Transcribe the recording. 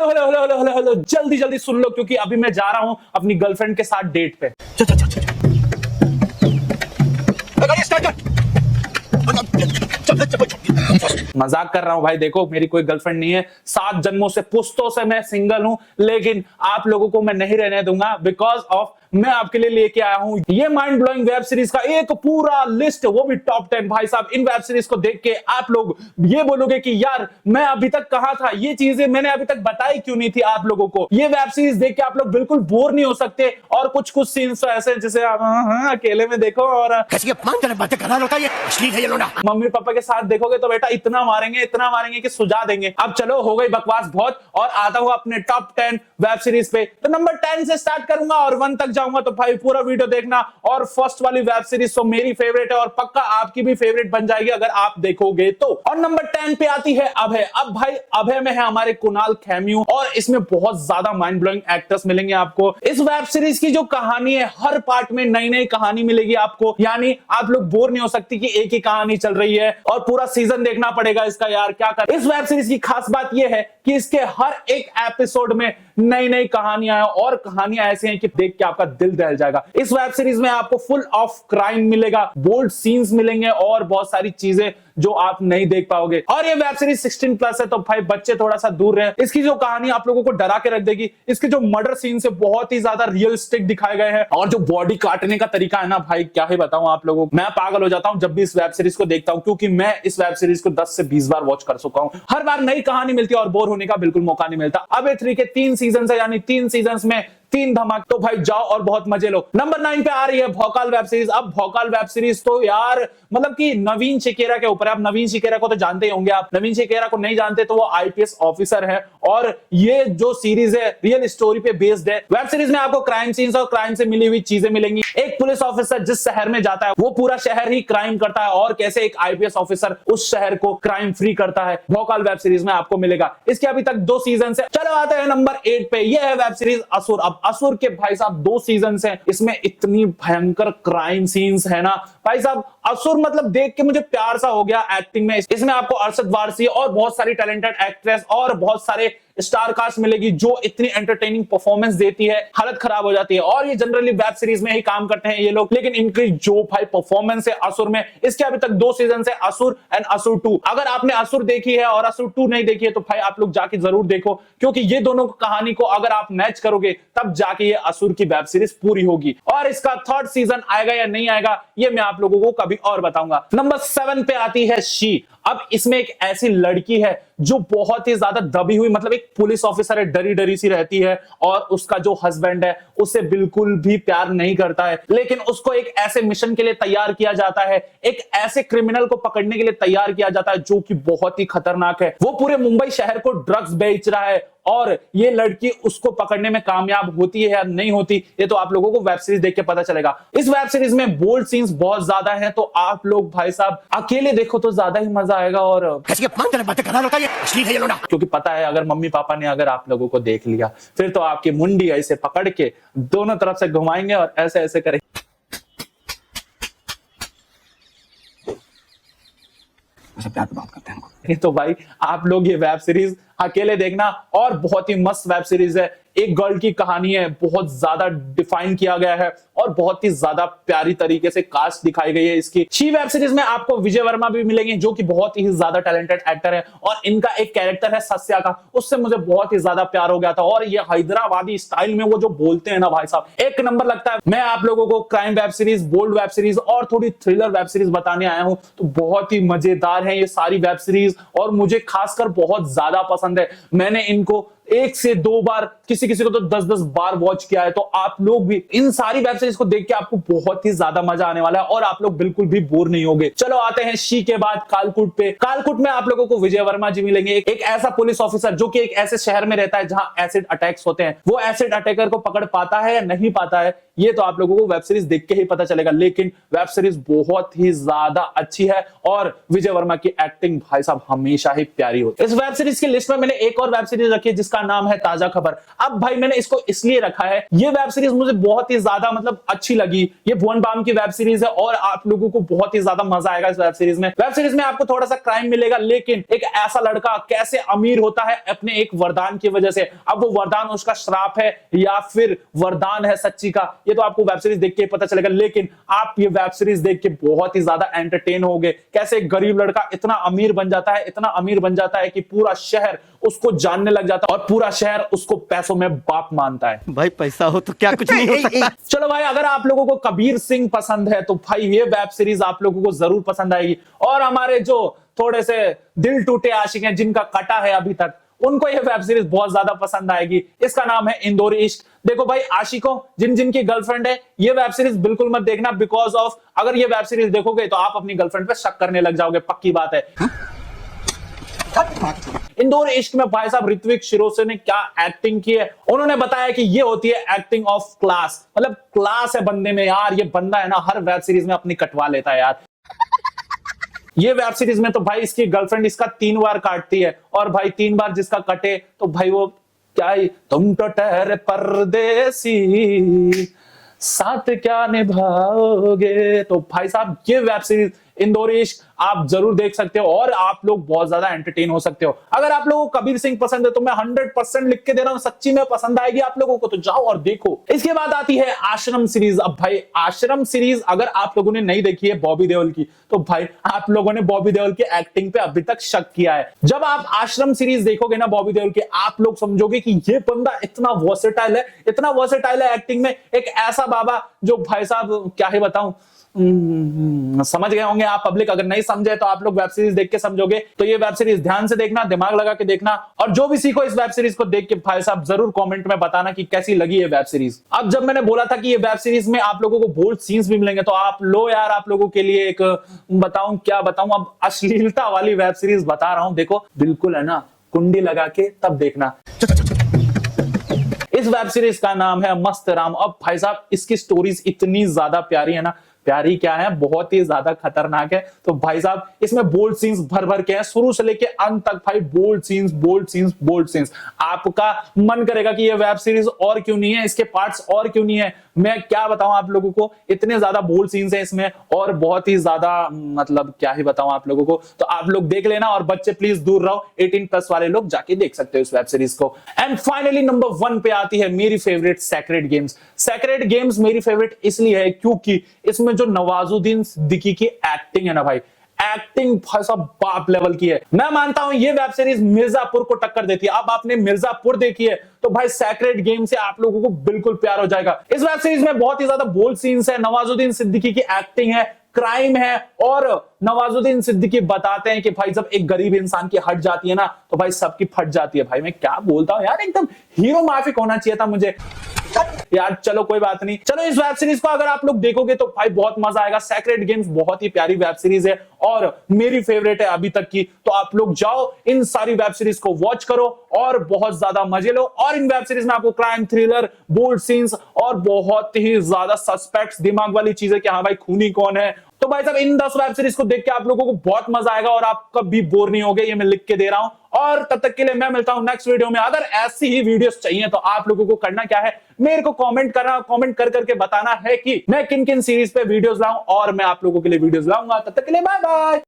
Hello hello hello hello hello hello, जल्दी जल्दी सुन लो क्योंकि अभी मैं जा रहा हूं अपनी गर्लफ्रेंड के साथ डेट पे। मजाक कर रहा हूं भाई, देखो मेरी कोई गर्लफ्रेंड नहीं है, 7 जन्मों से पुश्तों से मैं सिंगल हूं, लेकिन आप लोगों को मैं नहीं रहने दूंगा बिकॉज ऑफ मैं आपके लिए लेके आया हूं ये माइंड ब्लोइंग वेब सीरीज का एक पूरा लिस्ट, वो भी टॉप 10। भाई साहब इन वेब सीरीज को देख के आप लोग ये बोलोगे कि यार मैं अभी तक कहां था, ये चीजें मैंने अभी तक बताई क्यों नहीं थी आप लोगों को। ये वेब सीरीज देख के आप लोग बिल्कुल बोर नहीं हो सकते और कुछ कुछ सीन्स तो ऐसे जिसे आप अकेले में देखो और मम्मी पापा के साथ देखोगे तो बेटा इतना मारेंगे कि सुझा देंगे। अब चलो हो गई बकवास बहुत और आता हूं अपने टॉप 10 वेब सीरीज पे। तो नंबर 10 से स्टार्ट करूंगा और 1 तक जाऊंगा, तो भाई पूरा वीडियो देखना। और फर्स्ट वाली वेब सीरीज तो मेरी फेवरेट है और पक्का आपकी भी फेवरेट बन जाएगी अगर आप देखोगे तो। और नंबर 10 पे आती है अभय। अब भाई अभय में है हमारे कुणाल खेमू और इसमें बहुत ज्यादा माइंड ब्लोइंग एक्टर्स मिलेंगे आपको। इस वेब सीरीज की जो कहानी है हर पार्ट में नई नई कहानी मिलेगी आपको, यानी आप लोग बोर नहीं हो सकती कि एक ही कहानी चल रही है और पूरा सीजन देखना पड़ेगा इसका। यार क्या कर, इस वेब सीरीज की खास बात यह है कि इसके हर एक एपिसोड में नई नई कहानियां हैं और कहानियां ऐसी हैं कि देख के आपका दिल दहल जाएगा। इस वेब सीरीज में आपको फुल ऑफ क्राइम मिलेगा, बोल्ड सीन्स मिलेंगे और बहुत सारी चीजें जो आप नहीं देख पाओगे। और ये वेब सीरीज 16 प्लस है, तो भाई बच्चे थोड़ा सा दूर रहे। इसकी जो कहानी आप लोगों को डरा के रख देगी। इसके जो मर्डर सीन्स है बहुत ही ज्यादा रियलिस्टिक दिखाए गए हैं और जो बॉडी काटने का तरीका है ना भाई, क्या ही बताऊं आप लोगों को। मैं पागल हो जाता हूं जब भी इस वेब सीरीज को देखता हूं क्योंकि मैं इस वेब सीरीज को 10 से 20 बार वॉच कर चुका हूं। हर बार नई कहानी मिलती है और बोर होने का बिल्कुल मौका नहीं मिलता। अब ए 3 के 3 सीजन है, यानी 3 सीजन में 3 धमाके, तो भाई जाओ और बहुत मजे लो। नंबर 9 पे आ रही है भौकाल वेब सीरीज। अब भौकाल वेब सीरीज तो यार मतलब कि नवीन शिकेरा के ऊपर है। आप नवीन शिकेरा को तो जानते ही होंगे। आप नवीन शिकेरा को नहीं जानते तो वो आईपीएस ऑफिसर है और ये जो सीरीज है रियल स्टोरी पे बेस्ड है। वेब सीरीज में आपको क्राइम सीन्स और क्राइम से मिली हुई चीजें मिलेंगी। एक पुलिस ऑफिसर जिस शहर में जाता है वो पूरा शहर ही क्राइम करता है और कैसे एक आईपीएस ऑफिसर उस शहर को क्राइम फ्री करता है, भौकाल वेब सीरीज में आपको मिलेगा। इसके अभी तक 2 सीजन है। चलो आते हैं नंबर 8 पे। यह है वेब सीरीज असुर। अब असुर के भाई साहब 2 सीजन हैं, इसमें इतनी भयंकर क्राइम सीन्स है ना भाई साहब। असुर मतलब देख के मुझे प्यार सा हो गया एक्टिंग में। इसमें आपको अरशद वारसी और बहुत सारी टैलेंटेड एक्ट्रेस और बहुत सारे स्टार कास्ट मिलेगी जो इतनी एंटरटेनिंग परफॉर्मेंस देती है, हालत खराब हो जाती है। और ये जनरली वेब सीरीज में ही काम करते हैं ये लोग, लेकिन इनकी जो भाई परफॉर्मेंस है असुर में, इसके अभी तक 2 सीजन है, असुर एंड असुर 2। अगर आपने असुर देखी है और असुर 2 नहीं देखी है तो भाई आप लोग जाके जरूर देखो क्योंकि ये दोनों कहानी को अगर आप मैच करोगे तब जाके ये असुर की वेब सीरीज पूरी होगी। और इसका 3rd सीजन आएगा या नहीं आएगा ये मैं आप लोगों को कभी और बताऊंगा। नंबर 7 पे आती है शी। अब इसमें एक ऐसी लड़की है जो बहुत ही ज्यादा दबी हुई, मतलब एक पुलिस ऑफिसर है, डरी डरी सी रहती है और उसका जो हस्बैंड है उसे बिल्कुल भी प्यार नहीं करता है, लेकिन उसको एक ऐसे मिशन के लिए तैयार किया जाता है, एक ऐसे क्रिमिनल को पकड़ने के लिए तैयार किया जाता है जो कि बहुत ही खतरनाक है। वो पूरे मुंबई शहर को ड्रग्स बेच रहा है और ये लड़की उसको पकड़ने में कामयाब होती है या नहीं होती ये तो आप लोगों को वेब सीरीज देख के पता चलेगा। इस वेब सीरीज में बोल्ड सीन्स बहुत ज्यादा हैं, तो आप लोग भाई साहब अकेले देखो तो ज्यादा ही मजा आएगा। और क्योंकि पता है अगर मम्मी पापा ने अगर आप लोगों को देख लिया फिर तो आपकी मुंडी ऐसे पकड़ के दोनों तरफ से घुमाएंगे और ऐसे ऐसे करेंगे। प्यार की बात करते हैं तो भाई आप लोग ये वेब सीरीज अकेले देखना और बहुत ही मस्त वेब सीरीज है। एक गर्ल की कहानी है, बहुत ज्यादा डिफाइन किया गया है और बहुत ही ज्यादा प्यारी तरीके से कास्ट दिखाई गई है इसकी। शी वेब सीरीज में आपको विजय वर्मा भी मिलेंगे जो कि बहुत ही ज्यादा टैलेंटेड एक्टर है और इनका एक कैरेक्टर है सस्या का, उससे मुझे बहुत ही ज्यादा प्यार हो गया था। और ये हैदराबादी स्टाइल में वो जो बोलते हैं ना भाई साहब एक नंबर लगता है। मैं आप लोगों को crime web series, bold web series और थोड़ी थ्रिलर वेब सीरीज बताने आया हूं, तो बहुत ही मजेदार है ये सारी वेब सीरीज और मुझे खासकर बहुत ज्यादा पसंद है। मैंने इनको 1 से 2 बार, किसी किसी को तो 10-10 बार वॉच किया है। तो आप लोग भी इन सारी वेब सीरीज को देख के आपको बहुत ही ज्यादा मजा आने वाला है और आप लोग बिल्कुल भी बोर नहीं होगे। चलो आते हैं शी के बाद कालकुट पे। कालकुट में आप लोगों को विजय वर्मा जी मिलेंगे, एक ऐसा पुलिस ऑफिसर जो कि एक ऐसे शहर में रहता है जहां एसिड अटैक्स होते हैं। वो एसिड अटैकर को पकड़ पाता है या नहीं पाता है ये तो आप लोगों को वेब सीरीज देख के ही पता चलेगा, लेकिन वेब सीरीज बहुत ही ज्यादा अच्छी है और विजय वर्मा की एक्टिंग भाई साहब हमेशा ही प्यारी होती है। इस वेब सीरीज की लिस्ट में मैंने एक और वेब सीरीज रखी है जिसका का नाम है ताजा खबर। अब भाई मैंने इसको इसलिए रखा है, ये वेब सीरीज मुझे बहुत ही ज्यादा मतलब अच्छी लगी। ये भुवन बाम की वेब सीरीज है और आप लोगों को बहुत ही ज्यादा मजा आएगा इस वेब सीरीज में। वेब सीरीज में आपको थोड़ा सा क्राइम मिलेगा, लेकिन एक ऐसा लड़का कैसे अमीर होता है अपने एक वरदान की वजह से। अब वो वरदान उसका श्राप है या फिर वरदान है सच्ची का, ये तो आपको वेब सीरीज देख के पता चलेगा। लेकिन आप ये वेब सीरीज देख के बहुत ही ज्यादा एंटरटेन होगे, कैसे एक गरीब लड़का इतना अमीर बन जाता है, इतना अमीर बन जाता है कि पूरा शहर उसको जानने लग जाता है और पूरा शहर उसको पैसों में बाप मानता है। भाई पैसा हो तो क्या कुछ नहीं हो सकता। चलो भाई, अगर आप लोगों को कबीर सिंह पसंद है तो भाई ये वेब सीरीज आप लोगों को जरूर पसंद आएगी। और हमारे जो थोड़े से दिल टूटे आशिक हैं, जिनका कटा है अभी तक, उनको ये वेब सीरीज बहुत ज्यादा पसंद आएगी। इसका नाम है इंदौर इश्क। देखो भाई आशिकों, जिन जिनकी गर्लफ्रेंड है, ये वेब सीरीज बिल्कुल मत देखना, बिकॉज ऑफ अगर ये वेब सीरीज देखोगे तो आप अपनी गर्लफ्रेंड पे शक करने लग जाओगे, पक्की बात है। इंदौर इश्क में भाई साहब ऋत्विक शिरोसे ने क्या एक्टिंग की है। उन्होंने बताया कि ये होती है एक्टिंग ऑफ क्लास, मतलब क्लास है बंदे में यार। ये बंदा है ना हर वेब सीरीज में अपनी कटवा लेता है यार। ये वेब सीरीज में तो भाई इसकी गर्लफ्रेंड इसका 3 बार काटती है, और भाई 3 बार जिसका कटे तो भाई वो क्या ही, तुम तो ठहरे परदेसी साथ क्या निभाओगे। तो भाई साहब ये वेब सीरीज इंदौर इश्क आप जरूर देख सकते हो और आप लोग बहुत ज्यादा एंटरटेन हो सकते हो। अगर आप लोगों को कबीर सिंह पसंद है तो मैं 100% लिख के दे रहा हूं, सच्ची में पसंद आएगी आप लोगों को, तो जाओ और देखो। इसके बाद आती है आश्रम सीरीज। अब भाई आश्रम सीरीज अगर आप लोगों ने नहीं देखी है बॉबी देओल की, तो भाई आप लोगों ने बॉबी देओल की एक्टिंग पे अभी तक शक किया है। जब आप आश्रम सीरीज देखोगे ना बॉबी देओल की, आप लोग समझोगे कि ये बंदा इतना वर्सेटाइल है, इतना वर्सेटाइल है एक्टिंग में। एक ऐसा बाबा जो भाई साहब क्या ही बताऊं, समझ गए होंगे आप पब्लिक। अगर नहीं समझे तो आप लोग वेब सीरीज देख के समझोगे। तो ये वेब सीरीज ध्यान से देखना, दिमाग लगा के देखना, और जो भी सीखो इस वेब सीरीज को देख के भाई साहब जरूर कमेंट में बताना कि कैसी लगी ये वेब सीरीज। अब जब मैंने बोला था कि ये वेब सीरीज में आप लोगों को बोल्ड सीन्स भी मिलेंगे, तो आप लो यार, आप लोगों के लिए एक बताऊं क्या बताऊं, अब अश्लीलता वाली वेब सीरीज बता रहा हूं। देखो बिल्कुल है ना, कुंडी लगा के तब देखना। इस वेब सीरीज का नाम है मस्त राम। अब भाई साहब इसकी स्टोरीज इतनी ज्यादा प्यारी है ना, प्यारी क्या है, बहुत ही ज्यादा खतरनाक है। तो भाई साहब इसमें बोल्ड सीन्स भर भर के हैं, शुरू से लेके अंत तक भाई bold scenes, bold scenes, bold scenes. आपका मन करेगा कि ये वेब सीरीज और क्यों नहीं है, इसके पार्ट्स और क्यों नहीं है। मैं क्या बताऊं आप लोगों को, इतने ज्यादा बोल्ड सीन्स हैं इसमें और बहुत ही ज्यादा मतलब क्या ही बताऊं आप लोगों को। तो आप लोग देख लेना और बच्चे प्लीज दूर रहो, 18+ वाले लोग जाके देख सकते हो इस वेब सीरीज को। एंड फाइनली नंबर 1 पे आती है मेरी favourite sacred games. Sacred games मेरी फेवरेट इसलिए है क्योंकि इसमें जो नवाजुद्दीन सिद्दीकी की एक्टिंग है ना भाई, एक्टिंग भाई साहब बाप लेवल की है। मैं मानता हूं ये वेब सीरीज मिर्जापुर को टक्कर देती है। अब आपने मिर्जापुर देखी है तो भाई सेक्रेड गेम से आप लोगों को बिल्कुल प्यार हो जाएगा। इस वेब सीरीज में बहुत ही ज्यादा बोल्ड सीन्स है, नवाजुद्दीन सिद्दीकी की एक्टिंग है, क्राइम है, और नवाजुद्दीन सिद्दीकी बताते हैं कि भाई जब एक गरीब इंसान की हट जाती है ना तो भाई सबकी फट जाती है। भाई मैं क्या बोलता हूं यार, एकदम हीरो माफिक होना चाहिए था मुझे यार। चलो कोई बात नहीं, चलो इस वेब सीरीज को अगर आप लोग देखोगे तो भाई बहुत मजा आएगा। सेक्रेड गेम्स बहुत ही प्यारी वेब सीरीज है और मेरी फेवरेट है अभी तक की। तो आप लोग जाओ इन सारी वेब सीरीज को वॉच करो और बहुत ज्यादा मजे लो। और इन वेब सीरीज में आपको क्राइम, थ्रिलर, बोल्ड सीन्स और बहुत ही ज्यादा सस्पेक्ट्स, दिमाग वाली चीजें कि हाँ भाई खूनी कौन है। तो भाई साहब इन 10 वेब सीरीज को देख के आप लोगों को बहुत मजा आएगा और आप कभी बोर नहीं होगे, ये मैं लिख के दे रहा हूं। और तब तक के लिए मैं मिलता हूं नेक्स्ट वीडियो में। अगर ऐसी ही वीडियोस चाहिए तो आप लोगों को करना क्या है, मेरे को कमेंट करना, कमेंट कर करके बताना है कि मैं किन किन सीरीज पे वीडियोस लाऊं और मैं आप लोगों के लिए वीडियोस लाऊंगा। तब तक के लिए बाय बाय।